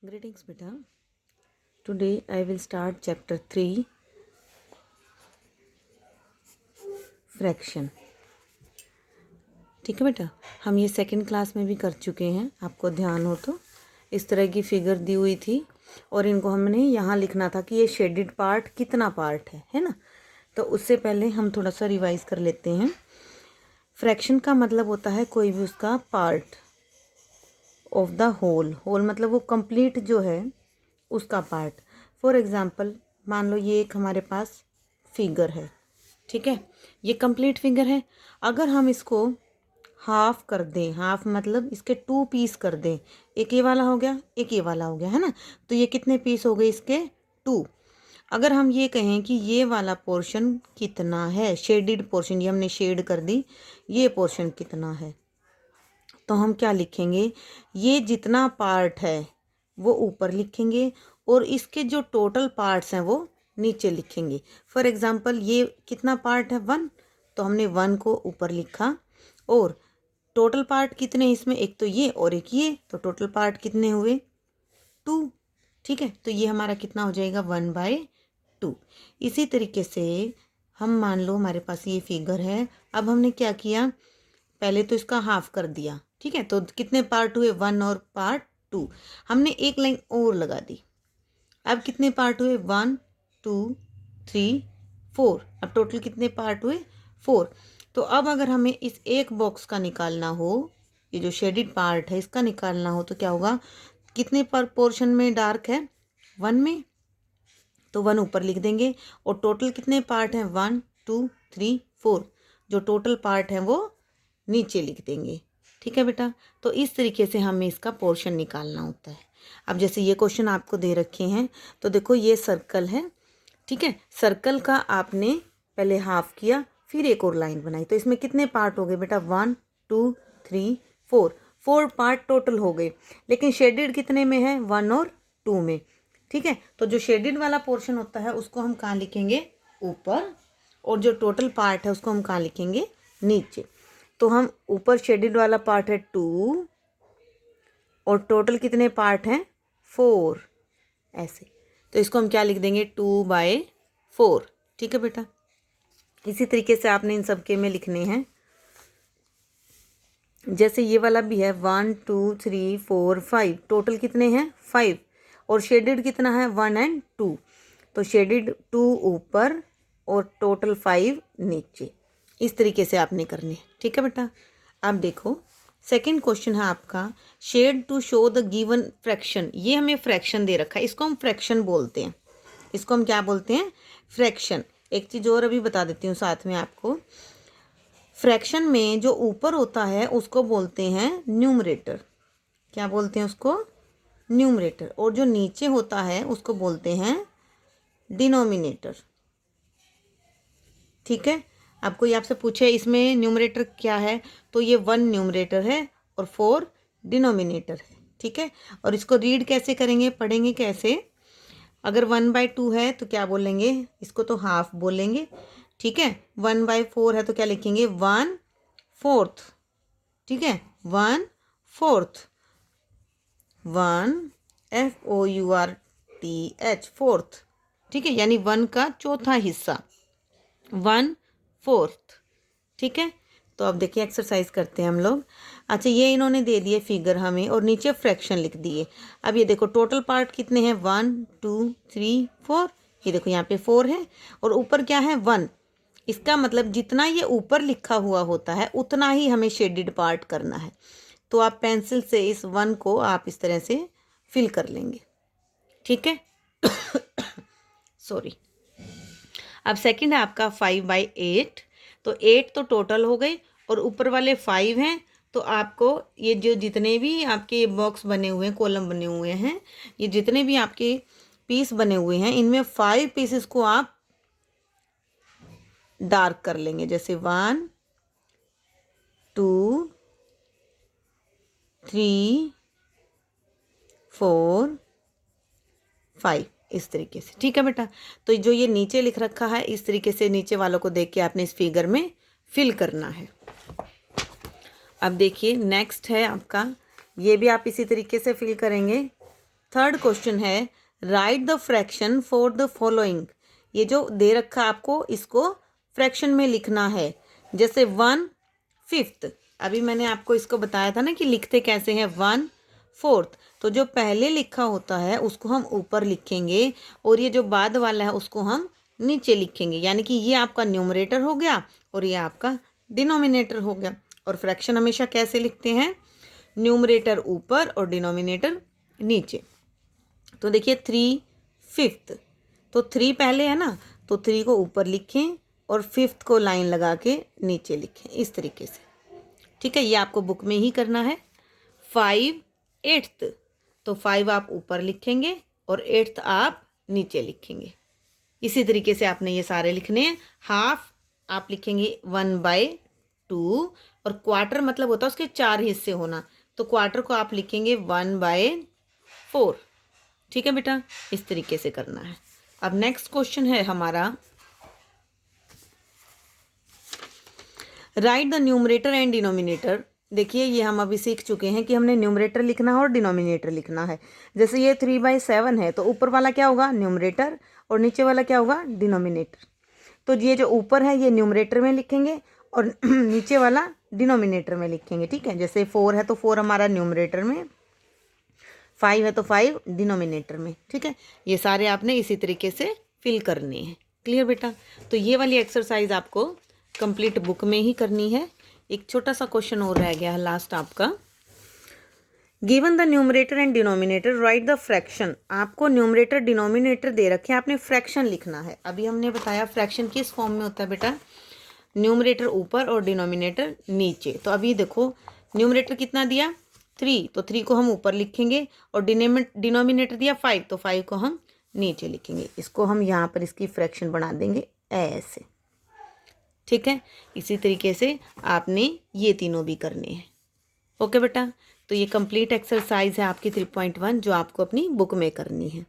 Greetings beta. Today I will start chapter 3 fraction. ठीक है बेटा, हम ये सेकंड क्लास में भी कर चुके हैं, आपको ध्यान हो तो। इस तरह की फिगर दी हुई थी और इनको हमने यहाँ लिखना था कि ये शेडेड पार्ट कितना पार्ट है ना। तो उससे पहले हम थोड़ा सा रिवाइज कर लेते हैं। फ्रैक्शन का मतलब होता है कोई भी उसका पार्ट ऑफ द होल मतलब वो कंप्लीट जो है उसका पार्ट। फॉर एग्ज़ाम्पल मान लो ये एक हमारे पास फिगर है, ठीक है, ये कंप्लीट फिगर है। अगर हम इसको हाफ कर दें, हाफ मतलब इसके 2 पीस कर दें, एक ये वाला हो गया, एक ये वाला हो गया, है ना। तो ये कितने पीस हो गए इसके? 2। अगर हम ये कहें कि ये वाला पोर्शन कितना है, शेडेड पोर्शन, ये हमने शेड कर दी, ये पोर्शन कितना है, तो हम क्या लिखेंगे? ये जितना पार्ट है वो ऊपर लिखेंगे और इसके जो टोटल पार्ट्स हैं वो नीचे लिखेंगे। फॉर एग्जांपल ये कितना पार्ट है? 1, तो हमने 1 को ऊपर लिखा। और टोटल पार्ट कितने इसमें? एक तो ये और एक ये, तो टोटल पार्ट कितने हुए? 2। ठीक है, तो ये हमारा कितना हो जाएगा? 1/2। इसी तरीके से हम मान लो हमारे पास ये फिगर है। अब हमने क्या किया? पहले तो इसका हाफ कर दिया, ठीक है, तो कितने पार्ट हुए? 1 और पार्ट 2। हमने एक लाइन और लगा दी। अब कितने पार्ट हुए? 1 2 3 4। अब टोटल कितने पार्ट हुए? 4। तो अब अगर हमें इस एक बॉक्स का निकालना हो, ये जो शेडेड पार्ट है इसका निकालना हो, तो क्या होगा? कितने पर पोर्शन में डार्क है? 1 में, तो 1 ऊपर लिख देंगे। और टोटल कितने पार्ट हैं? 1 2 3 4। जो टोटल पार्ट हैं वो नीचे लिख देंगे। ठीक है बेटा, तो इस तरीके से हमें इसका पोर्शन निकालना होता है। अब जैसे ये क्वेश्चन आपको दे रखे हैं, तो देखो ये सर्कल है, ठीक है। सर्कल का आपने पहले हाफ किया, फिर एक और लाइन बनाई, तो इसमें कितने पार्ट हो गए बेटा? 1 2 3 4 पार्ट टोटल हो गए। लेकिन शेडेड कितने में है? 1 और 2 में। ठीक है, तो जो शेडेड वाला पोर्शन होता है उसको हम कहाँ लिखेंगे? ऊपर। और जो टोटल पार्ट है उसको हम कहाँ लिखेंगे? नीचे। तो हम ऊपर शेडेड वाला पार्ट है 2 और टोटल कितने पार्ट हैं? 4, ऐसे। तो इसको हम क्या लिख देंगे? 2/4। ठीक है बेटा, इसी तरीके से आपने इन सब के में लिखने हैं। जैसे ये वाला भी है 1 2 3 4 5, टोटल कितने हैं? 5। और शेडेड कितना है? 1 और 2। तो शेडेड 2 ऊपर और टोटल 5 नीचे। इस तरीके से आपने करने, ठीक है बेटा। अब देखो सेकंड क्वेश्चन है आपका, shade to show the given fraction. ये हमें फ्रैक्शन दे रखा है, इसको हम फ्रैक्शन बोलते हैं। इसको हम क्या बोलते हैं? फ्रैक्शन। एक चीज़ और अभी बता देती हूँ साथ में आपको। फ्रैक्शन में जो ऊपर होता है उसको बोलते हैं न्यूमरेटर। क्या बोलते हैं उसको? न्यूमरेटर। और जो नीचे होता है उसको बोलते हैं डिनोमिनेटर। ठीक है, अब कोई आपसे पूछे इसमें न्यूमरेटर क्या है, तो ये 1 न्यूमरेटर है और 4 डिनोमिनेटर है। ठीक है, और इसको रीड कैसे करेंगे, पढ़ेंगे कैसे? अगर 1/2 है तो क्या बोलेंगे? इसको तो हाफ बोलेंगे। ठीक है, 1/4 है तो क्या लिखेंगे? 1/4। ठीक है, 1/4, 1 4th। ठीक है, यानी 1 का चौथा हिस्सा, 1/4। ठीक है, तो अब देखिए एक्सरसाइज करते हैं हम लोग। अच्छा, ये इन्होंने दे दिए फिगर हमें और नीचे फ्रैक्शन लिख दिए। अब ये देखो टोटल पार्ट कितने हैं? 1 2 3 4। ये देखो यहाँ पे 4 है और ऊपर क्या है? 1। इसका मतलब जितना ये ऊपर लिखा हुआ होता है उतना ही हमें शेडेड पार्ट करना है। तो आप पेंसिल से इस 1 को आप इस तरह से फिल कर लेंगे। ठीक है सॉरी। अब सेकंड है आपका 5/8। तो 8 तो टोटल हो गए और ऊपर वाले 5 हैं। तो आपको ये जो जितने भी आपके बॉक्स बने हुए हैं, कॉलम बने हुए हैं, ये जितने भी आपके पीस बने हुए हैं, इनमें 5 पीसेस को आप डार्क कर लेंगे। जैसे 1 2 3 4 5, इस तरीके से। ठीक है बेटा, तो जो ये नीचे लिख रखा है इस तरीके से नीचे वालों को देख के आपने इस फिगर में फिल करना है। अब देखिए नेक्स्ट है आपका, ये भी आप इसी तरीके से फिल करेंगे। थर्ड क्वेश्चन है right the fraction for the following. ये जो दे रखा है आपको, इसको फ्रैक्शन में लिखना है। जैसे 1/5, अभी मैंने आपको इसको बताया था ना कि लिखते कैसे हैं, 1/4। तो जो पहले लिखा होता है उसको हम ऊपर लिखेंगे और ये जो बाद वाला है उसको हम नीचे लिखेंगे। यानी कि ये आपका न्यूमरेटर हो गया और ये आपका डिनोमिनेटर हो गया। और फ्रैक्शन हमेशा कैसे लिखते हैं, न्यूमरेटर ऊपर और डिनोमिनेटर नीचे। तो देखिए 3/5, तो 3 पहले है ना, तो 3 को ऊपर लिखें और 5th को लाइन लगा के नीचे लिखें, इस तरीके से। ठीक है, ये आपको बुक में ही करना है। 5/8, तो 5 आप ऊपर लिखेंगे और 8th आप नीचे लिखेंगे। इसी तरीके से आपने ये सारे लिखने हैं। हाफ आप लिखेंगे 1/2 और क्वार्टर मतलब होता है उसके 4 हिस्से होना, तो क्वार्टर को आप लिखेंगे 1/4। ठीक है बेटा, इस तरीके से करना है। अब नेक्स्ट क्वेश्चन है हमारा, right the numerator and denominator. देखिए ये हम अभी सीख चुके हैं कि हमने न्यूमरेटर लिखना है और डिनोमिनेटर लिखना है। जैसे ये 3/7 है, तो ऊपर वाला क्या होगा, न्यूमरेटर, और नीचे वाला क्या होगा, डिनोमिनेटर। तो ये जो ऊपर है ये न्यूमरेटर में लिखेंगे और नीचे वाला डिनोमिनेटर में लिखेंगे। ठीक है, जैसे 4 है तो 4 हमारा न्यूमरेटर में, 5 है तो 5 डिनोमिनेटर में। ठीक है, ये सारे आपने इसी तरीके से फिल करने हैं। क्लियर बेटा? तो ये वाली एक्सरसाइज आपको कंप्लीट बुक में ही करनी है। एक छोटा सा क्वेश्चन और रह गया है लास्ट आपका, given the numerator and denominator right the fraction. आपको न्यूमरेटर डिनोमिनेटर दे रखे हैं, आपने फ्रैक्शन लिखना है। अभी हमने बताया फ्रैक्शन किस फॉर्म में होता है बेटा, न्यूमरेटर ऊपर और डिनोमिनेटर नीचे। तो अभी देखो न्यूमरेटर कितना दिया, 3, तो 3 को हम ऊपर लिखेंगे और डिनोमिनेटर दिया 5, तो 5 को हम नीचे लिखेंगे। इसको हम यहाँ पर इसकी फ्रैक्शन बना देंगे ऐसे। ठीक है, इसी तरीके से आपने ये तीनों भी करने हैं। ओके बेटा, तो ये कंप्लीट एक्सरसाइज है आपकी 3.1 जो आपको अपनी बुक में करनी है।